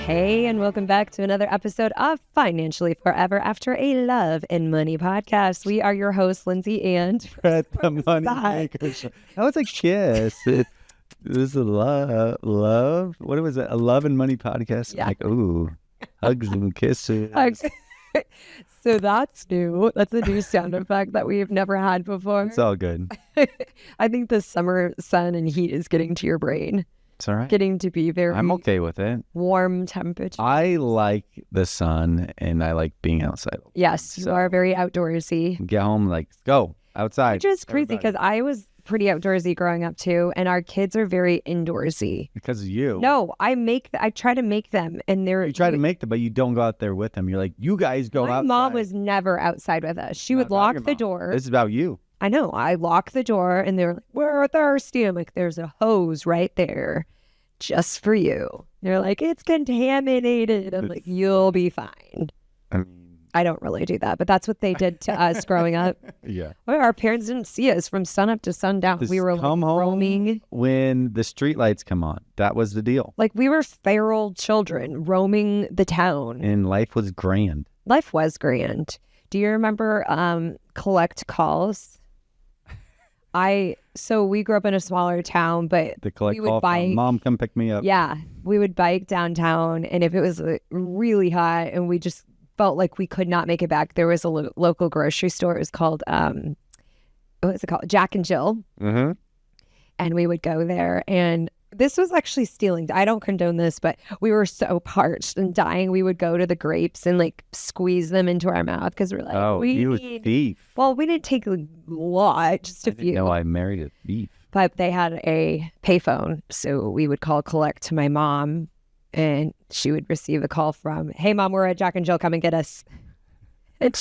Hey, and welcome back to another episode of Financially Forever After a Love and Money podcast. We are your hosts, Lindsey and Brett, the money maker. That was a kiss. It was a love. What was it? A love and money podcast. Yeah. Like, ooh, hugs and kisses. So that's new. That's a new sound effect that we've never had before. It's all good. I think the summer sun and heat is getting to your brain. It's all right. Getting to be very I'm okay with it. warm temperature. I like the sun and I like being outside. Yes, you are very outdoorsy. Get home, like, go outside. Which is crazy because I was pretty outdoorsy growing up too, and our kids are very indoorsy. Because of you. No, I try to make them, and they're You try to make them, but you don't go out there with them. You're like, you guys go outside. My mom was never outside with us. She would lock the door. This is about you. I know. I lock the door, and they're like, "We're thirsty." I'm like, "There's a hose right there, just for you." They're like, "It's contaminated." I'm like, "You'll be fine." I mean, I don't really do that, but that's what they did to us growing up. yeah. Well, our parents didn't see us from sunup to sundown. Just We were come home roaming. when the street lights come on. That was the deal. Like we were feral children roaming the town. And life was grand. Life was grand. Do you remember collect calls? So we grew up in a smaller town, but The collect we would call bike. from Mom, come pick me up. Yeah, we would bike downtown, and if it was really hot and we just felt like we could not make it back, there was a local grocery store. It was called what was it called? Jack and Jill. Mm-hmm. And we would go there, and this was actually stealing. I don't condone this, but we were so parched and dying. We would go to the grapes and like squeeze them into our mouth because we're like, Oh, you was thief. Well, we didn't take a lot, just a few. No, I married a thief. But they had a payphone, so we would call collect to my mom, and she would receive a call from, "Hey, Mom, we're at Jack and Jill. Come and get us." And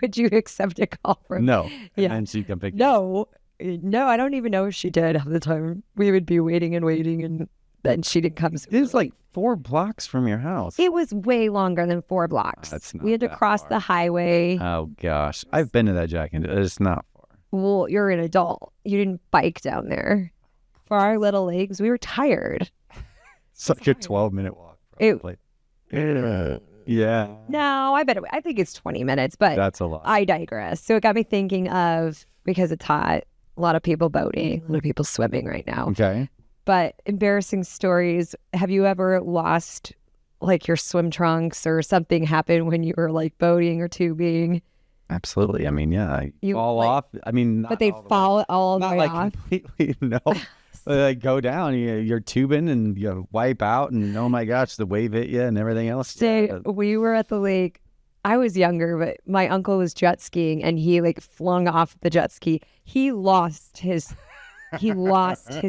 would you accept a call from? No. Yeah. And she'd come pick No, I don't even know if she did half the time. We would be waiting, and then she didn't come. It was like 4 blocks from your house. It was way longer than 4 blocks. That's not We had to that cross far. the highway. Oh, gosh. I've been to that Jack and Jill. It's not far. Well, you're an adult. You didn't bike down there. For our little legs, we were tired. It's like a 12-minute walk. Probably. Yeah. No, I think it's 20 minutes, but That's a lot. I digress. So it got me thinking of, because it's hot, a lot of people boating, a lot of people swimming right now. Okay. But embarrassing stories. Have you ever lost like your swim trunks or something happened when you were like boating or tubing? Absolutely. I mean, yeah. You, fall like- off. I mean, But they fall all the Not way like off. completely, no. Like go down, you're tubing and you wipe out and oh my gosh, the wave hit you and everything else. So we were at the lake. I was younger, but my uncle was jet skiing and he like flung off the jet ski. He lost his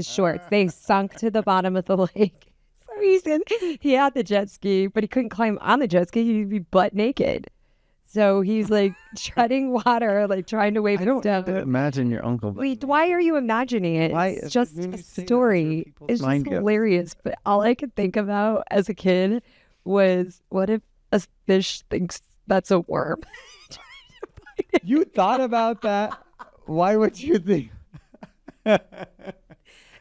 shorts. They sunk to the bottom of the lake. For some reason, he had the jet ski, but he couldn't climb on the jet ski. He'd be butt naked. So he's like treading water, like trying to wave I his don't down. imagine your uncle. Wait, why are you imagining it? Why- It's just when a you say that, story. people's It's just mind goes. hilarious. But all I could think about as a kid was, what if a fish thinks that's a worm? You thought about that? Why would you think? Because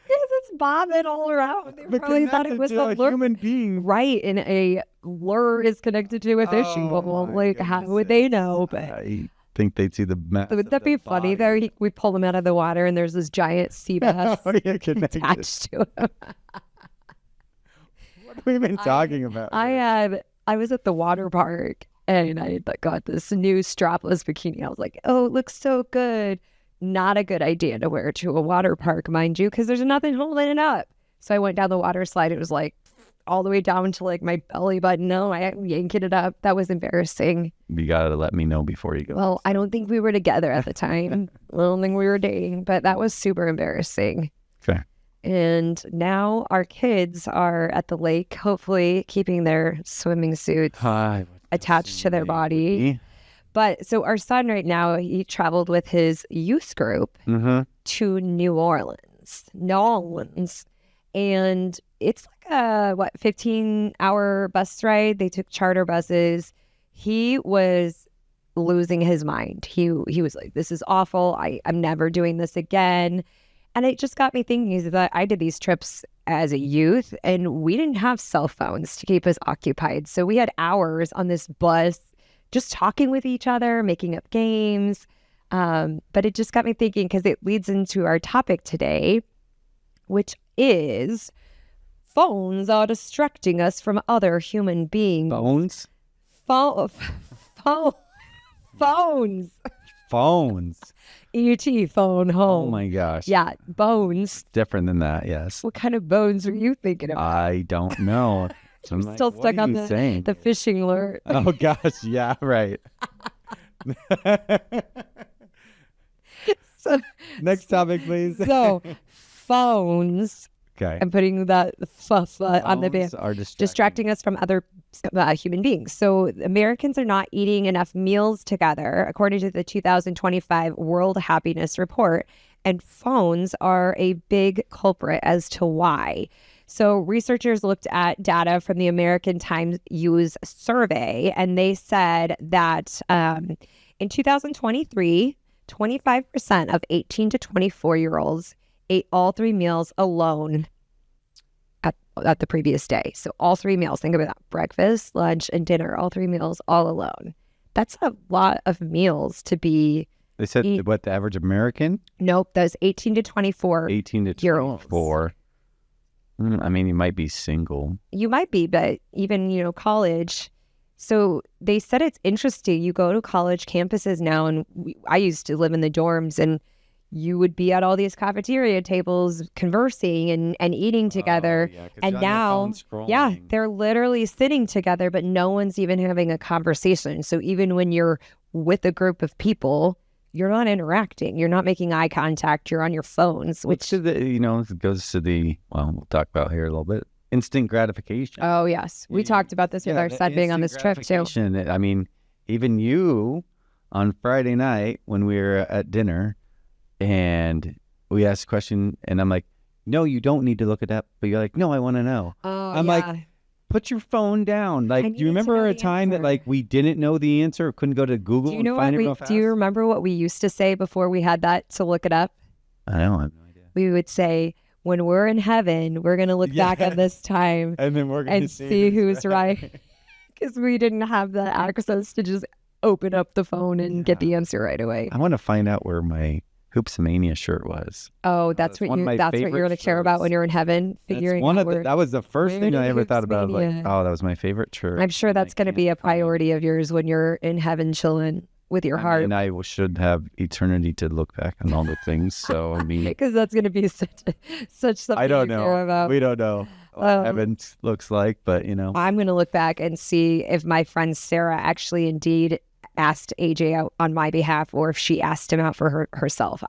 it's bobbing all around. They probably thought it was a a lure. human being. Right, and a lure is connected to a fishing Oh, pole. my Like, how goodness. would they know? But I think they'd see the mess. would that be funny though? We pull them out of the water, and there's this giant sea bass Oh, yeah, connected. attached to him. What have we been talking about? I was at the water park, and I got this new strapless bikini. I was like, "Oh, it looks so good." Not a good idea to wear to a water park, mind you, because there's nothing holding it up. So I went down the water slide. It was like all the way down to like my belly button. No, I yanked it up. That was embarrassing. You gotta let me know before you go. Well, I don't think we were together at the time. I don't think we were dating, but that was super embarrassing. Fair. And now our kids are at the lake, hopefully keeping their swimming suits Hi. attached to their body. But so our son right now, he traveled with his youth group Mm-hmm. to New Orleans. And it's like a 15-hour bus ride. They took charter buses. He was losing his mind. He was like, "This is awful. I'm never doing this again." And it just got me thinking is that I did these trips as a youth and we didn't have cell phones to keep us occupied. So we had hours on this bus just talking with each other, making up games. But it just got me thinking because it leads into our topic today, which is phones are distracting us from other human beings. Phones? Phones. Phones. E.T. phone home. Oh my gosh. Yeah, bones. Different than that, yes. What kind of bones are you thinking of? I don't know. So I'm Still stuck on the fishing lure. Oh gosh, yeah, right. So, next topic, please. So, phones. Okay. I'm putting that on the band. Are distracting us from other human beings. So Americans are not eating enough meals together, according to the 2025 World Happiness Report. And phones are a big culprit as to why. So researchers looked at data from the American Time Use survey, and they said that in 2023, 25% of 18 to 24-year-olds ate all 3 meals alone at the previous day. So all 3 meals, think about that, breakfast, lunch, and dinner, all 3 meals, all alone. That's a lot of meals to be. They said, what, the average American? Nope, those 18 to 24 18 to 24. I mean, you might be single. You might be, but even, college. So they said it's interesting. You go to college campuses now, and I used to live in the dorms, and you would be at all these cafeteria tables conversing and eating together. And now, they're literally sitting together, but no one's even having a conversation. So even when you're with a group of people, you're not interacting. You're not making eye contact. You're on your phones, which it goes to we'll talk about here a little bit. Instant gratification. Oh, yes. We talked about this with our son being on this trip, too. I mean, even you on Friday night when we were at dinner, and we asked a question, and I'm like, no, you don't need to look it up. But you're like, no, I want to know. I'm like, put your phone down. Like, do you remember a time that we didn't know the answer or couldn't go to Google and find it real fast? Do you remember what we used to say before we had that to look it up? I don't have no idea. We would say, when we're in heaven, we're going to look back at this time and then we're going to see who's right. Because we didn't have the access to just open up the phone and get the answer right away. I want to find out where my Hoopsamania shirt was. Oh, that's what you're going to care about when you're in heaven, figuring out that was the first thing I ever thought about. Like, that was my favorite shirt. I'm sure that's going to be a priority of yours when you're in heaven chilling with your heart. And I should have eternity to look back on all the things. So I mean, because that's going to be such something I don't you know. care about. We don't know what heaven looks like, but I'm going to look back and see if my friend Sarah actually indeed asked AJ out on my behalf, or if she asked him out for herself.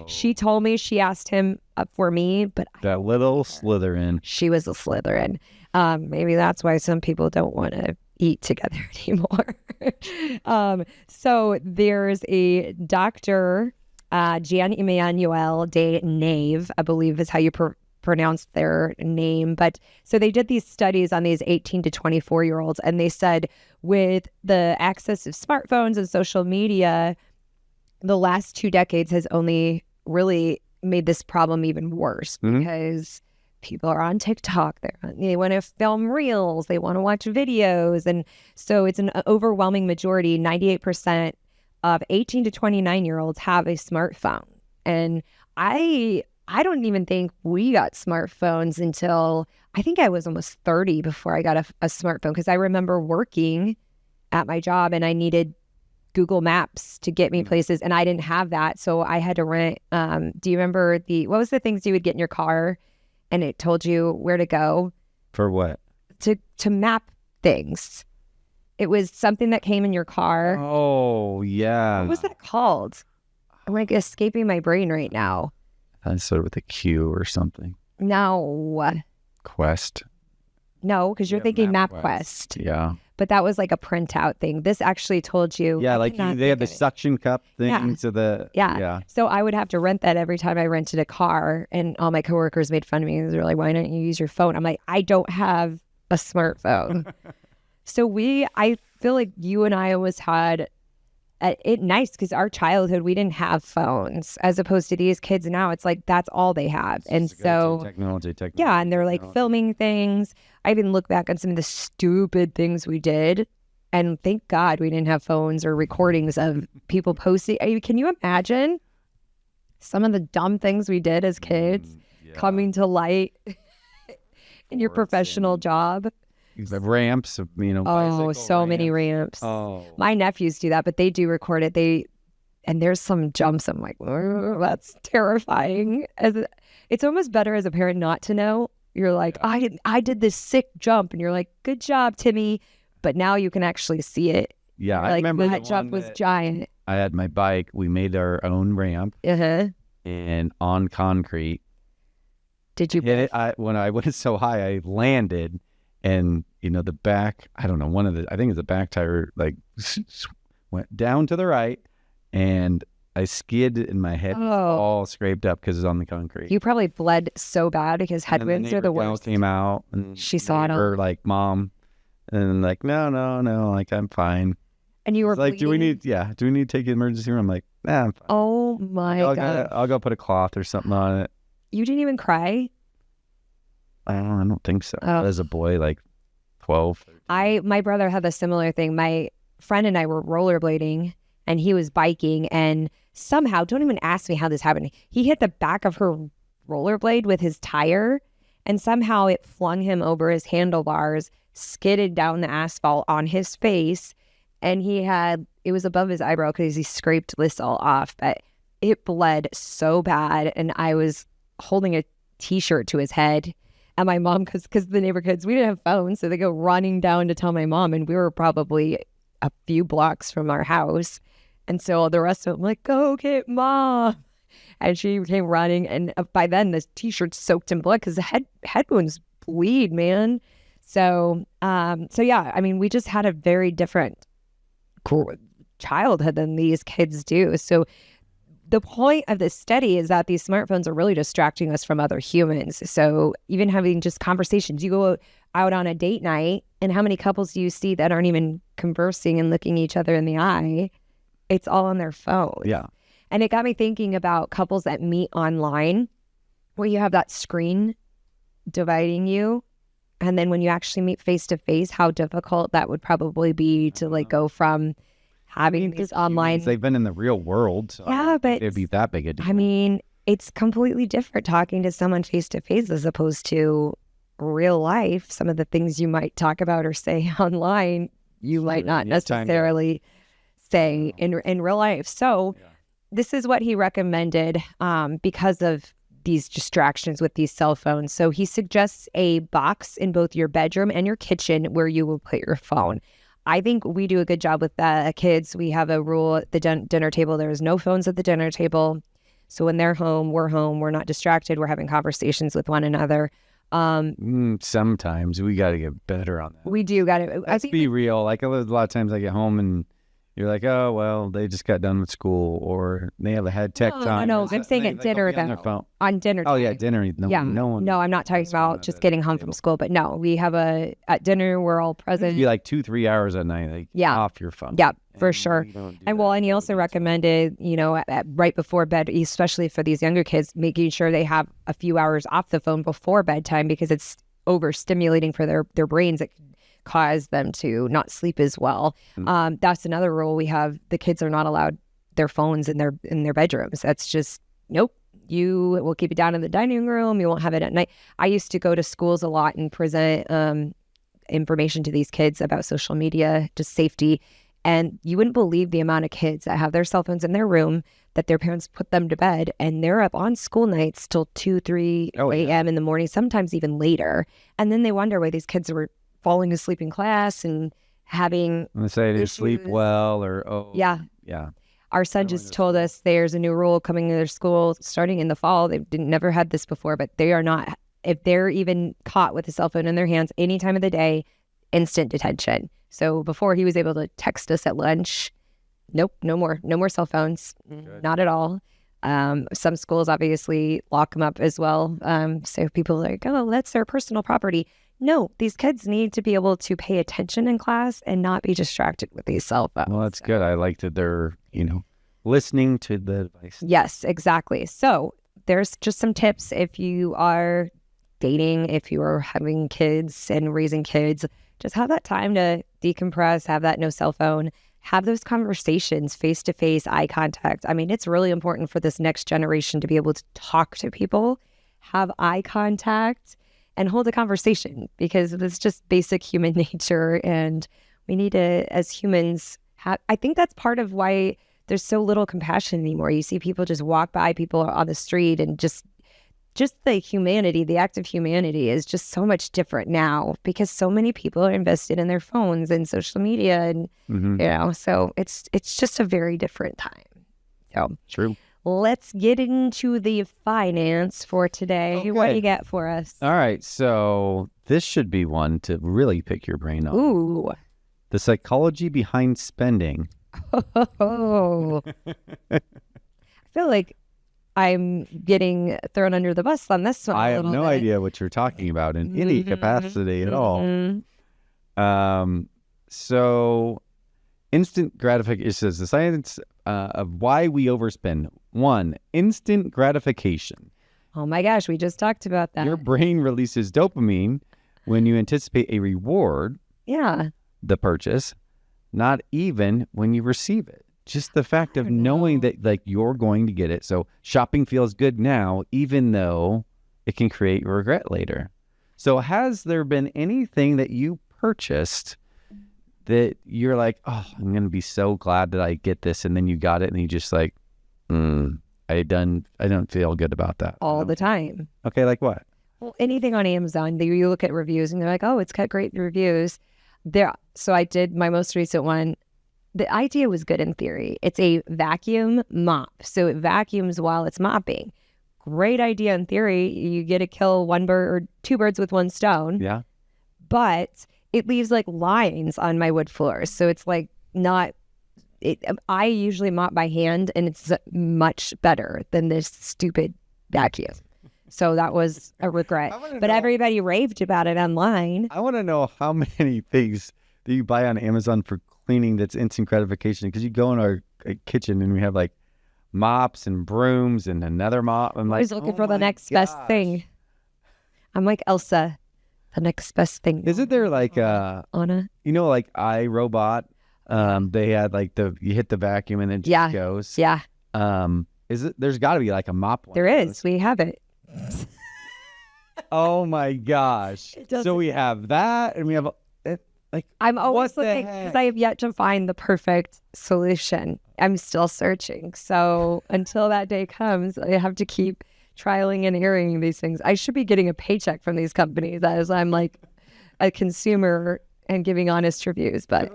She told me she asked him up for me, but that little Slytherin. She was a Slytherin. Maybe that's why some people don't want to eat together anymore. So there's a doctor, Jan Emmanuel de Nave, I believe is how you pronounce their name. But so they did these studies on these 18 to 24-year-olds, and they said with the access of smartphones and social media, the last 2 decades has only really made this problem even worse because people are on TikTok. They want to film reels. They want to watch videos. And so it's an overwhelming majority, 98% of 18 to 29-year-olds have a smartphone. And I don't even think we got smartphones until I think I was almost 30 before I got a smartphone, because I remember working at my job and I needed Google Maps to get me places, and I didn't have that. So I had to rent. Do you remember what was the things you would get in your car and it told you where to go? For what? To map things. It was something that came in your car. Oh, yeah. What was that called? I'm like escaping my brain right now. I started with a Q or something. No. Quest. No, because you're thinking MapQuest. Yeah. But that was like a printout thing. This actually told you. Yeah, they had the suction cup thing. Yeah. Yeah. So I would have to rent that every time I rented a car, and all my coworkers made fun of me. They were like, why don't you use your phone? I'm like, I don't have a smartphone. So I feel like you and I always had nice because our childhood, we didn't have phones as opposed to these kids now. It's like that's all they have. And so technology. yeah, and they're like filming things. I even look back on some of the stupid things we did. And thank God we didn't have phones or recordings of people posting. Can you imagine some of the dumb things we did as kids coming to light in your professional job? The ramps, Oh, so many ramps. Oh, my nephews do that, but they do record it. And there's some jumps. I'm like, oh, that's terrifying. It's almost better as a parent not to know. You're like, I did this sick jump, and you're like, good job, Timmy. But now you can actually see it. Yeah, I remember that jump was giant. I had my bike. We made our own ramp, and on concrete. Did you hit it? When I went so high, I landed. And, the back, I don't know, I think it's the back tire, like, went down to the right, and I skid and my head all scraped up because it's on the concrete. You probably bled so bad because headwinds are the worst. Came out, and she saw it. Her like, Mom, and like, no, like, I'm fine. And you were like, bleeding? do we need to take the emergency room? I'm like, nah, I'm fine. Oh, my God. I'll go put a cloth or something on it. You didn't even cry? I don't think so. As a boy, like 12. 13. My brother had a similar thing. My friend and I were rollerblading, and he was biking, and somehow, don't even ask me how this happened, he hit the back of her rollerblade with his tire, and somehow it flung him over his handlebars, skidded down the asphalt on his face, and it was above his eyebrow because he scraped this all off, but it bled so bad, and I was holding a t-shirt to his head. And my mom, because the neighbor kids, we didn't have phones, so they go running down to tell my mom, and we were probably a few blocks from our house. And so the rest of them like, go get Mom. And she came running, and by then the t-shirt soaked in blood because the head wounds bleed, man. So yeah, I mean, we just had a very different childhood than these kids do. So the point of this study is that these smartphones are really distracting us from other humans. So even having just conversations, you go out on a date night, and how many couples do you see that aren't even conversing and looking each other in the eye? It's all on their phone. Yeah. And it got me thinking about couples that meet online, where you have that screen dividing you. And then when you actually meet face to face, how difficult that would probably be to like go from having these online. They've been in the real world. So yeah, but it'd be that big a deal. I mean, it's completely different talking to someone face to face as opposed to real life. Some of the things you might talk about or say online, you might not necessarily say in real life. So this is what he recommended because of these distractions with these cell phones. So he suggests a box in both your bedroom and your kitchen where you will put your phone. I think we do a good job with that. Kids, we have a rule at the dinner table. There is no phones at the dinner table. So when they're home, we're not distracted. We're having conversations with one another. Sometimes we got to get better on that. We do got to. Let's be real. Like a lot of times I get home and you're like, oh, well, they just got done with school, or they haven't had tech time. No, I'm saying at dinner, though. On dinner time. Oh, yeah, dinner. No one. No, I'm not talking about just getting home from school. But no, we have at dinner, we're all present. It'd be like 2-3 hours a night, off your phone. Yeah, for sure. And he also recommended, right before bed, especially for these younger kids, making sure they have a few hours off the phone before bedtime because it's overstimulating for their brains. It cause them to not sleep as well. That's another rule we have. The kids are not allowed their phones in their bedrooms. That's just, nope. You will keep it down in the dining room. You won't have it at night. I used to go to schools a lot and present information to these kids about social media, just safety. And you wouldn't believe the amount of kids that have their cell phones in their room that their parents put them to bed, and they're up on school nights till 2-3 a.m. in the morning, sometimes even later. And then they wonder why these kids were falling asleep in class and having they didn't sleep well, or yeah. Our son just told us there's a new rule coming to their school starting in the fall. They never had this before, but they are not, if they're even caught with a cell phone in their hands any time of the day, instant detention. So before, he was able to text us at lunch. Nope, no more cell phones. Good. Not at all. Some schools obviously lock them up as well. So people are like, oh, that's their personal property. No, these kids need to be able to pay attention in class and not be distracted with these cell phones. Well, that's good. I like that they're, listening to the advice. Yes, exactly. So there's just some tips if you are dating, if you are having kids and raising kids, just have that time to decompress, have that no cell phone, have those conversations face to face, eye contact. I mean, it's really important for this next generation to be able to talk to people, have eye contact, and hold a conversation, because it's just basic human nature. And we need to, as humans, I think that's part of why there's so little compassion anymore. You see people just walk by people on the street, and just the humanity, the act of humanity is just so much different now, because so many people are invested in their phones and social media, and so it's just a very different time. So True. let's get into the finance for today. Okay. What do you got for us? All right. So this should be one to really pick your brain on. Ooh. The psychology behind spending. Oh. I feel like I'm getting thrown under the bus on this one. I have no idea what you're talking about in any capacity at all. So instant gratification, it says the science of why we overspend. 1, instant gratification. Oh my gosh, we just talked about that. Your brain releases dopamine when you anticipate a reward, Yeah. the purchase, not even when you receive it. Just the fact of knowing that like you're going to get it. So shopping feels good now, even though it can create regret later. So has there been anything that you purchased that you're like, oh, I'm going to be so glad that I get this, and then you got it and you just like, I don't feel good about that. All the time. Okay, like what? Well, anything on Amazon, you look at reviews and they're like, oh, it's got great reviews. So I did my most recent one. The idea was good in theory. It's a vacuum mop. So it vacuums while it's mopping. Great idea in theory. You get to kill one bird or two birds with one stone. Yeah. But it leaves like lines on my wood floors. So it's like not, I usually mop by hand, and it's much better than this stupid vacuum. So that was a regret. But everybody raved about it online. I want to know how many things that you buy on Amazon for cleaning that's instant gratification, because you go in our kitchen and we have like mops and brooms and another mop. I'm always looking for the next best thing. I'm like Elsa, the next best thing. Isn't there like Anna? Like iRobot? They had like you hit the vacuum and it just goes. Yeah. There's got to be like a mop one. There is. We have it. Oh my gosh. So we have that, and we have I'm always looking, because I have yet to find the perfect solution. I'm still searching. So until that day comes, I have to keep trialing and erroring these things. I should be getting a paycheck from these companies as I'm like a consumer and giving honest reviews. But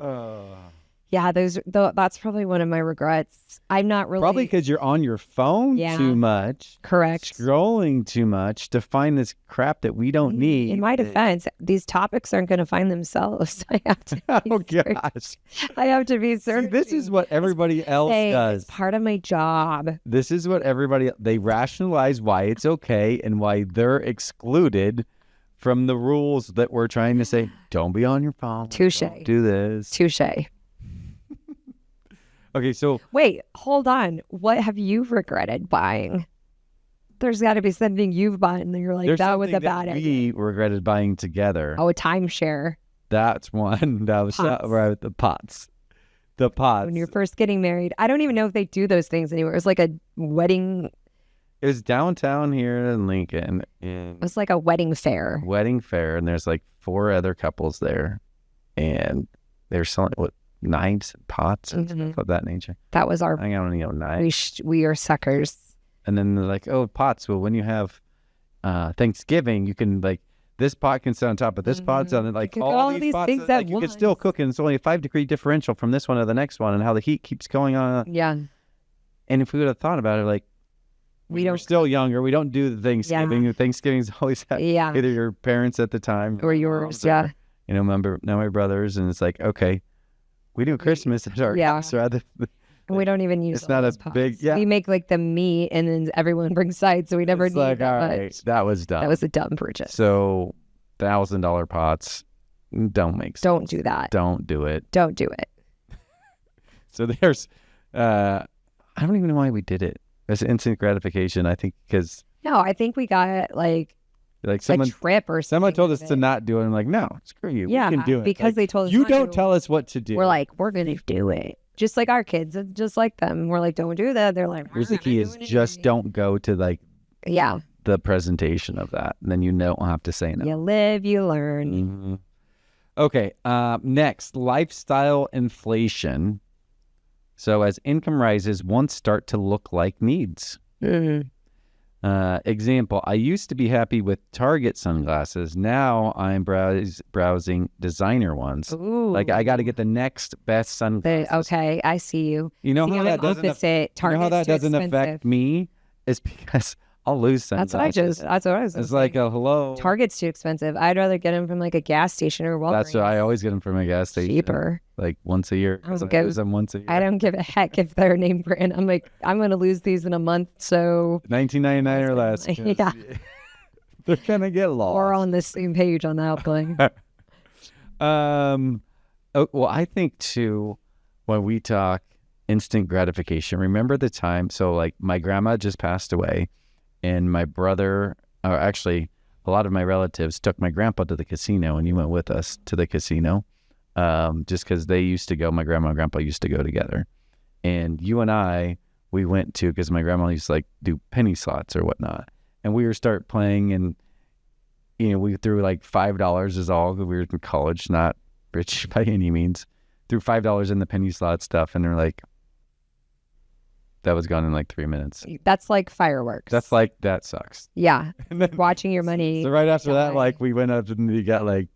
yeah, that's probably one of my regrets. I'm not really... Probably because you're on your phone too much. Correct. Scrolling too much to find this crap that we don't need. In my defense, these topics aren't going to find themselves. I have to gosh. I have to be certain. This is what everybody else does. It's part of my job. This is what they rationalize why it's okay and why they're excluded from the rules that we're trying to say, don't be on your phone. Touche. Don't do this. Touche. Okay, so... Wait, hold on. What have you regretted buying? There's got to be something you've bought and you're like, that was a bad idea. We regretted buying together. Oh, a timeshare. That's one. That was right. The pots. The pots. When you're first getting married. I don't even know if they do those things anymore. It was like a wedding. It was downtown here in Lincoln. It was like a wedding fair. Wedding fair. And there's like 4 other couples there. And they're selling knives and pots and stuff of that nature. That was our... I don't know, knives. We are suckers. And then they're like, oh, pots. Well, when you have Thanksgiving, you can like, this pot can sit on top of this pot. And like all these pots, things you can still cook, and it's only a 5-degree differential from this one to the next one, and how the heat keeps going on. Yeah. And if we would have thought about it, like, we're still younger. We don't do the Thanksgiving. Yeah. Thanksgiving's always either your parents at the time or yours. Yeah. Remember now my brothers, and it's like, okay, we do Christmas at our house rather. And we don't even use it's not a pots. big We make like the meat, and then everyone brings sides, so we never need like, that all right, much. that was dumb. That was a dumb purchase. So $1,000 pots. Don't make sense. Don't do that. Don't do it. Don't do it. So there's, I don't even know why we did it. It's instant gratification. I think because No, I think we got like someone, a trip or something. someone told us with to it. not do it. I'm like, no, screw you. Yeah, We can do it. because Like, they told us you not to. don't tell us what to do. We're like, we're going to do it. Just like our kids, just like them. We're like, don't do that. They're like, Here's the "We're key not is doing just anything." don't go to like Yeah. the presentation of that. And then you don't have to say no. You live, you learn. Mhm. Okay. Next, lifestyle inflation. So as income rises, wants start to look like needs. Mhm. Example, I used to be happy with Target sunglasses. Now I'm browsing designer ones. Ooh. Like I got to get the next best sunglasses. Okay, I see you. You know See, how I'm that doesn't opposite. you know Target's how that too doesn't expensive. affect me is because I'll lose That's sunglasses. what I was. It's like a hello. Target's too expensive. I'd rather get them from like a gas station or Walgreens. That's why I always get them from a gas station. Cheaper. Like once a year. I don't 'cause get- lose them once a year. I don't give a heck if they're name brand. I'm like, I'm gonna lose these in a month, so $19.99 or less. 'cause Yeah. They're gonna get lost. we're on the same page on that thing. Well, I think too, when we talk instant gratification, remember the time? So like my grandma just passed away, and my brother, or actually a lot of my relatives, took my grandpa to the casino, and he went with us to the casino, just because they used to go. My grandma and grandpa used to go together, and you and I, we went to because my grandma used to like do penny slots or whatnot, and we were start playing, and we threw like $5 is all. We were in college, not rich by any means. Threw $5 in the penny slot stuff, and they're like, that was gone in like 3 minutes. That's like fireworks. That's like, that sucks. Yeah. And then, Watching your money. so right after that, die. like we went up and we got like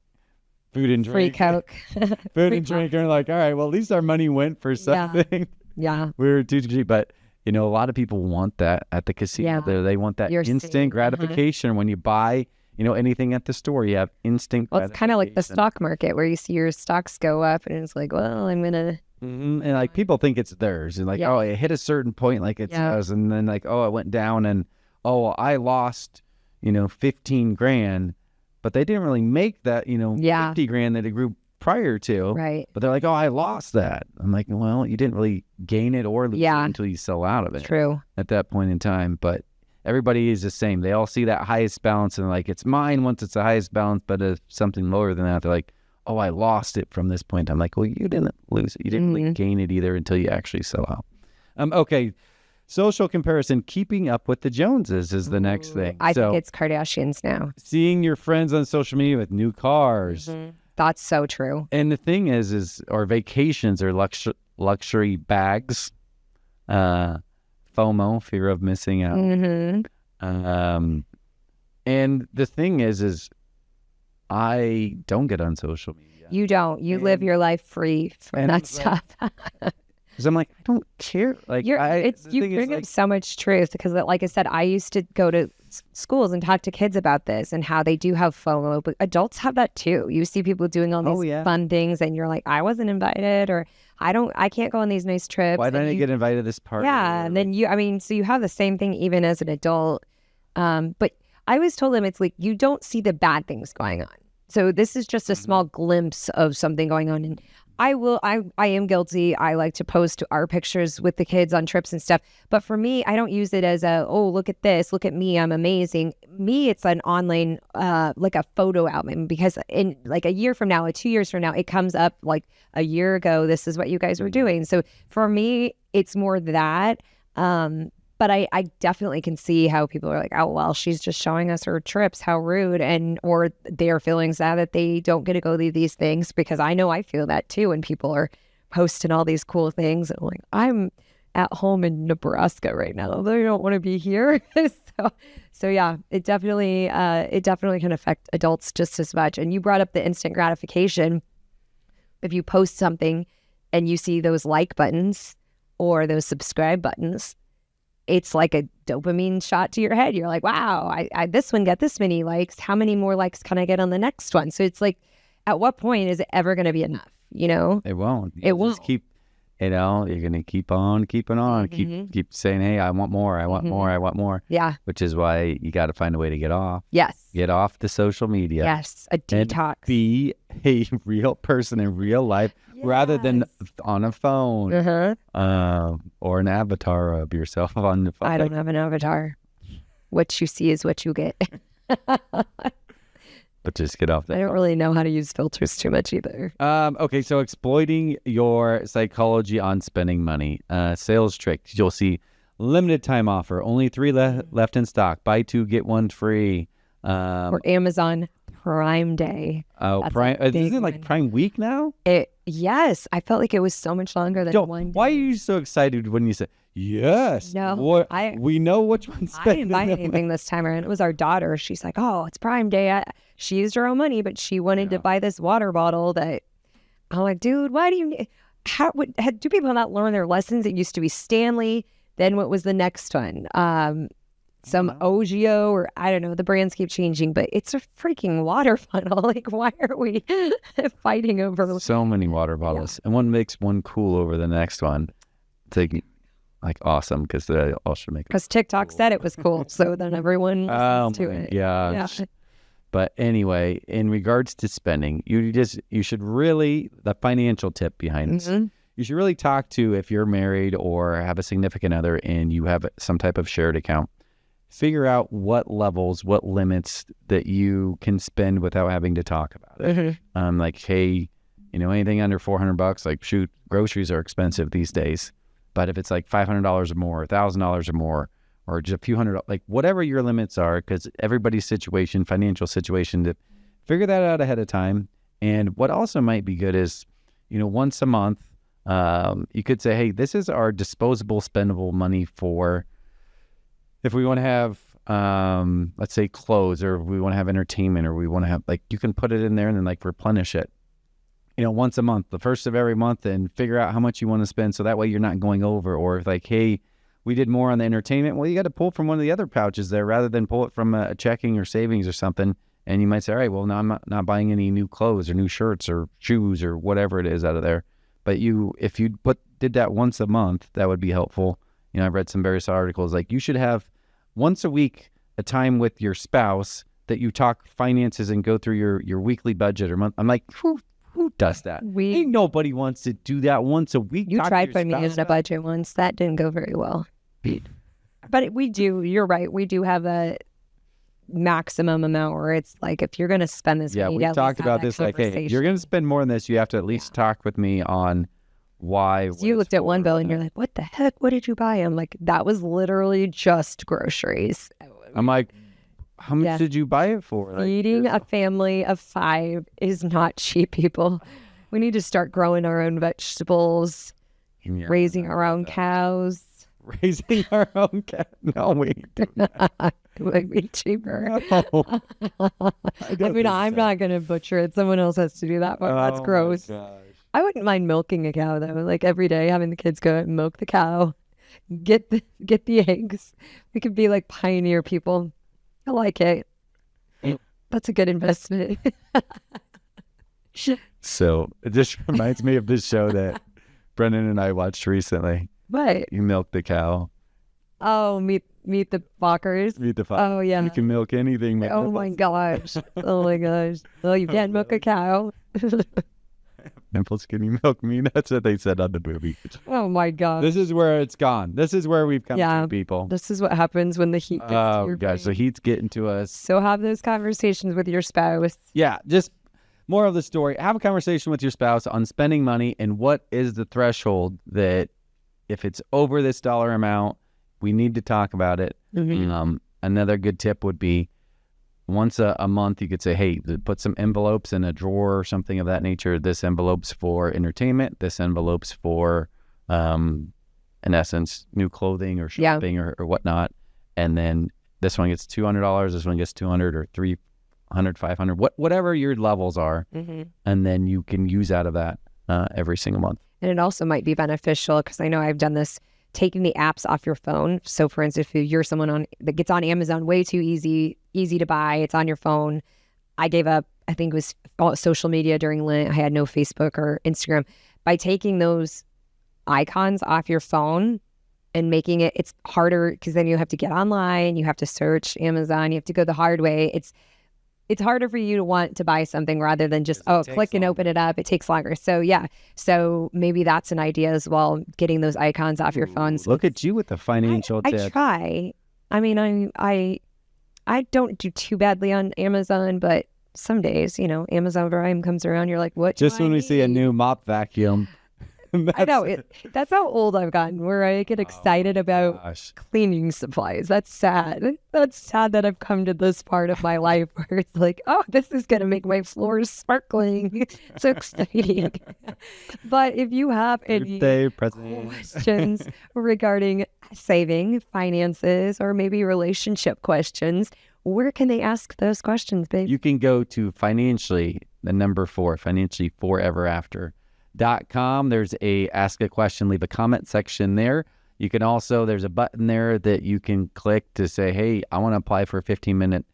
food and Free drink. Coke. Food Free and drink. And we're like, all right, well, at least our money went for Yeah. something. Yeah. We were too cheap, but a lot of people want that at the casino. Yeah. They want that You're instant seeing- gratification when you buy, anything at the store. You have instant. Well, it's kind of like the gratification. stock market where you see your stocks go up and it's like, well, I'm going to. Mm-hmm. And like people think it's theirs, and like, Yeah. oh, it hit a certain point, like it's Yeah. ours, and then like, oh, it went down, and oh, I lost, 15 grand, but they didn't really make that, Yeah. 50 grand that it grew prior to. Right. But they're like, oh, I lost that. I'm like, well, you didn't really gain it or lose Yeah. it until you sell out of it True. at that point in time. But everybody is the same. They all see that highest balance and like, it's mine once it's the highest balance, but if something lower than that, they're like, oh, I lost it from this point. I'm like, well, you didn't lose it. You didn't really gain it either until you actually sell out. Okay. Social comparison, keeping up with the Joneses is the next thing. I So think it's Kardashians now. seeing your friends on social media with new cars. That's so true. And the thing is or vacations or luxury bags, FOMO, fear of missing out. Mm-hmm. And the thing is I don't get on social media. You don't. You live your life free from and that it's like- stuff. Because I'm like, I don't care. Like, You the thing is, bring up like, so much truth because, like I said, I used to go to schools and talk to kids about this and how they do have FOMO, but adults have that too. You see people doing all these fun things, and you're like, I wasn't invited, or I can't go on these nice trips. why and didn't I get invited to this party? Yeah, and then so you have the same thing even as an adult. But I always told them it's like you don't see the bad things going on. So this is just a small glimpse of something going on. And I am guilty. I like to post our pictures with the kids on trips and stuff. But for me, I don't use it as oh, look at this. Look at me. I'm amazing. Me, it's an online, like a photo album, because in like a year from now, 2 years from now, it comes up like a year ago, this is what you guys were doing. So for me, it's more that. But I definitely can see how people are like, oh, well, she's just showing us her trips. How rude. Or they're feeling sad that they don't get to go to these things, because I know I feel that too. And people are posting all these cool things. And I'm like, I'm at home in Nebraska right now. They don't want to be here. So yeah, it definitely can affect adults just as much. And you brought up the instant gratification. If you post something and you see those like buttons or those subscribe buttons, it's like a dopamine shot to your head. You're like, wow, I this one got this many likes. How many more likes can I get on the next one? So it's like, at what point is it ever going to be enough? It won't. It won't. Just keep you're going to keep on keeping on, keep saying, hey, I want more, I want more, I want more. Yeah. Which is why you got to find a way to get off. Yes. Get off the social media. Yes. A detox. And be a real person in real life rather than on a phone or an avatar of yourself on the phone. I don't have an avatar. What you see is what you get. But just get off that. I don't really know how to use filters too much either. Okay, so exploiting your psychology on spending money. Sales trick. You'll see limited time offer. Only 3 left in stock. Buy 2, get 1 free. Or Amazon Prime Day. Oh, That's Prime. Isn't it like Prime Week now? Yes. I felt like it was so much longer than one day. Why are you so excited when you say, yes? No. We know which one's spending. I didn't buy anything this time around. It was our daughter. She's like, oh, it's Prime Day. She used her own money, but she wanted to buy this water bottle that I'm like, dude, why do you, do people not learn their lessons? It used to be Stanley. Then what was the next one? Some Ogio, or I don't know, the brands keep changing, but it's a freaking water bottle. Like, why are we fighting over so many water bottles? And one makes one cool over the next one. It's like awesome because they all should make it. Because TikTok said it was cool, so then everyone listens to it. Yeah. But anyway, in regards to spending, you should really, the financial tip behind this, you should really talk to, if you're married or have a significant other and you have some type of shared account, figure out what levels, what limits that you can spend without having to talk about it. Like, hey, anything under $400, like, shoot, groceries are expensive these days. But if it's like $500 or more, $1,000 or more, or just a few hundred, like whatever your limits are, because everybody's situation, financial situation, to figure that out ahead of time. And what also might be good is, once a month, you could say, hey, this is our disposable spendable money for, if we want to have, let's say clothes, or we want to have entertainment, or we want to have, like, you can put it in there and then like replenish it, once a month, the first of every month, and figure out how much you want to spend. So that way you're not going over. Or if like, hey, we did more on the entertainment. Well, you got to pull from one of the other pouches there rather than pull it from a checking or savings or something. And you might say, all right, well, now I'm not buying any new clothes or new shirts or shoes or whatever it is out of there. But if you did that once a month, that would be helpful. I've read some various articles, like you should have once a week a time with your spouse that you talk finances and go through your weekly budget or month. I'm like, who does that? Ain't nobody wants to do that once a week. You tried putting me in a budget once. That didn't go very well. But we do, you're right, we do have a maximum amount where it's like, if you're going to spend this money, we talked about this, like, hey, you're going to spend more than this, you have to at least talk with me on why. So you looked at one bill and you're like, what the heck, what did you buy? I'm like, that was literally just groceries. I'm like, how much did you buy it for? Like, feeding a family of 5 is not cheap, people. We need to start growing our own vegetables, raising our own cows. Raising our own cat? No, we do not. It would be cheaper. No. I'm not going to butcher it. Someone else has to do that part. That's gross. I wouldn't mind milking a cow, though. Like, every day, having the kids go and milk the cow, get the eggs. We could be like pioneer people. I like it. That's a good investment. So it just reminds me of this show that Brennan and I watched recently. What? You milk the cow. Oh, meet the Fockers. Meet the Fockers. Oh, yeah. You can milk anything. Oh, my gosh. Oh, my gosh. Well, you can't milk a cow. Nipples, can you milk me? That's what they said on the movie. Oh, my gosh. This is where it's gone. This is where we've come to, people. This is what happens when the heat gets to your gosh, the heat's getting to us. So have those conversations with your spouse. Yeah, just more of the story. Have a conversation with your spouse on spending money and what is the threshold that if it's over this dollar amount, we need to talk about it. Another good tip would be once a month, you could say, hey, put some envelopes in a drawer or something of that nature. This envelope's for entertainment. This envelope's for, in essence, new clothing or shopping or whatnot. And then this one gets $200. This one gets $200 or $300, $500, whatever your levels are. And then you can use out of that every single month. And it also might be beneficial because I know I've done this, taking the apps off your phone. So for instance, if you're someone that gets on Amazon way too easy to buy, it's on your phone. I gave up, I think it was social media during Lent. I had no Facebook or Instagram. By taking those icons off your phone and making it's harder because then you have to get online, you have to search Amazon, you have to go the hard way. It's harder for you to want to buy something rather than just, click and open it up. It takes longer. So yeah. So maybe that's an idea as well, getting those icons off your phones. Look at you with the financial I tips. try. I mean, I don't do too badly on Amazon, but some days, Amazon Prime comes around, you're like, what? Just when we see a new mop vacuum. I know that's how old I've gotten, where I get excited about cleaning supplies. That's sad. That's sad that I've come to this part of my life where it's like, oh, this is going to make my floors sparkling. So exciting. But if you have any questions regarding saving, finances, or maybe relationship questions, where can they ask those questions, babe? You can go to financially forever after.com. There's a ask a question, leave a comment section there. You can also, there's a button there that you can click to say, hey, I want to apply for a 15-minute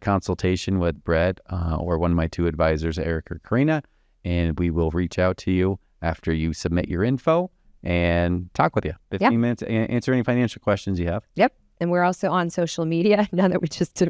consultation with Brett or one of my two advisors, Eric or Karina, and we will reach out to you after you submit your info and talk with you. 15 minutes, answer any financial questions you have. Yep. And we're also on social media. Now that we just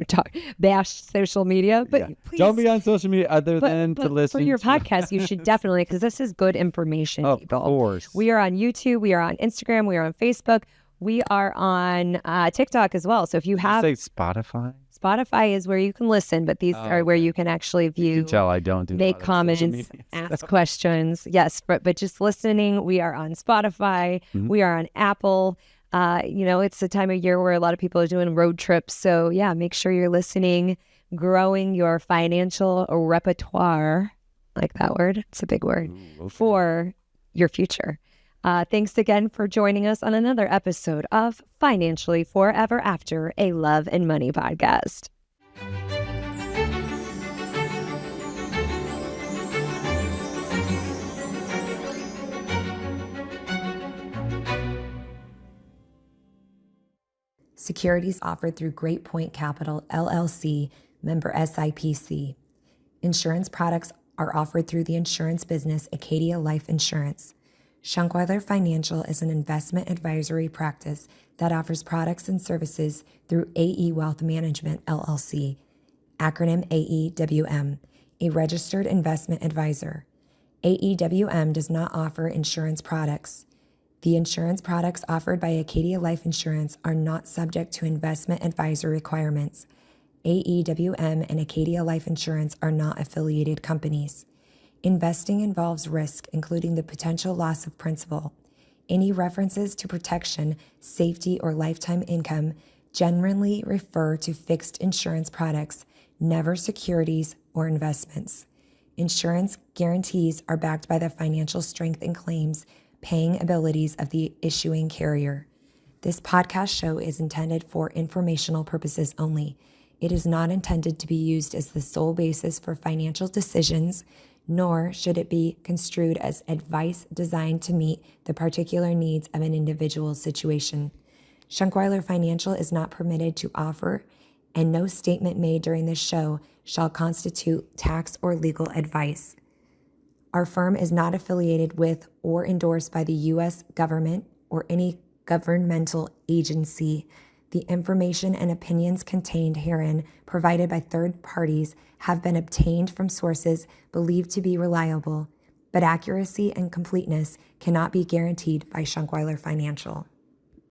bashed social media, but please don't be on social media other than to listen for your podcast. You should definitely, because this is good information. Of people. course, we are on YouTube, we are on Instagram, we are on Facebook, we are on TikTok as well. So if you have Spotify is where you can listen, but these are where you can actually view. You can tell I don't do make comments, ask questions. Yes, but just listening. We are on Spotify. Mm-hmm. We are on Apple. It's the time of year where a lot of people are doing road trips. So yeah, make sure you're listening, growing your financial repertoire, like that word. It's a big word. For your future. Thanks again for joining us on another episode of Financially Forever After, a Love and Money podcast. Securities offered through Great Point Capital, LLC, member SIPC. Insurance products are offered through the insurance business Acadia Life Insurance. Shunkwiler Financial is an investment advisory practice that offers products and services through AE Wealth Management, LLC, acronym AEWM, a registered investment advisor. AEWM does not offer insurance products. The insurance products offered by Acadia Life Insurance are not subject to investment advisor requirements. AEWM and Acadia Life Insurance are not affiliated companies. Investing involves risk, including the potential loss of principal. Any references to protection, safety, or lifetime income generally refer to fixed insurance products, never securities or investments. Insurance guarantees are backed by the financial strength and claims paying abilities of the issuing carrier. This podcast show is intended for informational purposes only. It is not intended to be used as the sole basis for financial decisions, nor should it be construed as advice designed to meet the particular needs of an individual's situation. Shunkwiler Financial is not permitted to offer, and no statement made during this show shall constitute tax or legal advice. Our firm is not affiliated with or endorsed by the U.S. government or any governmental agency. The information and opinions contained herein, provided by third parties, have been obtained from sources believed to be reliable, but accuracy and completeness cannot be guaranteed by Shunkwiler Financial.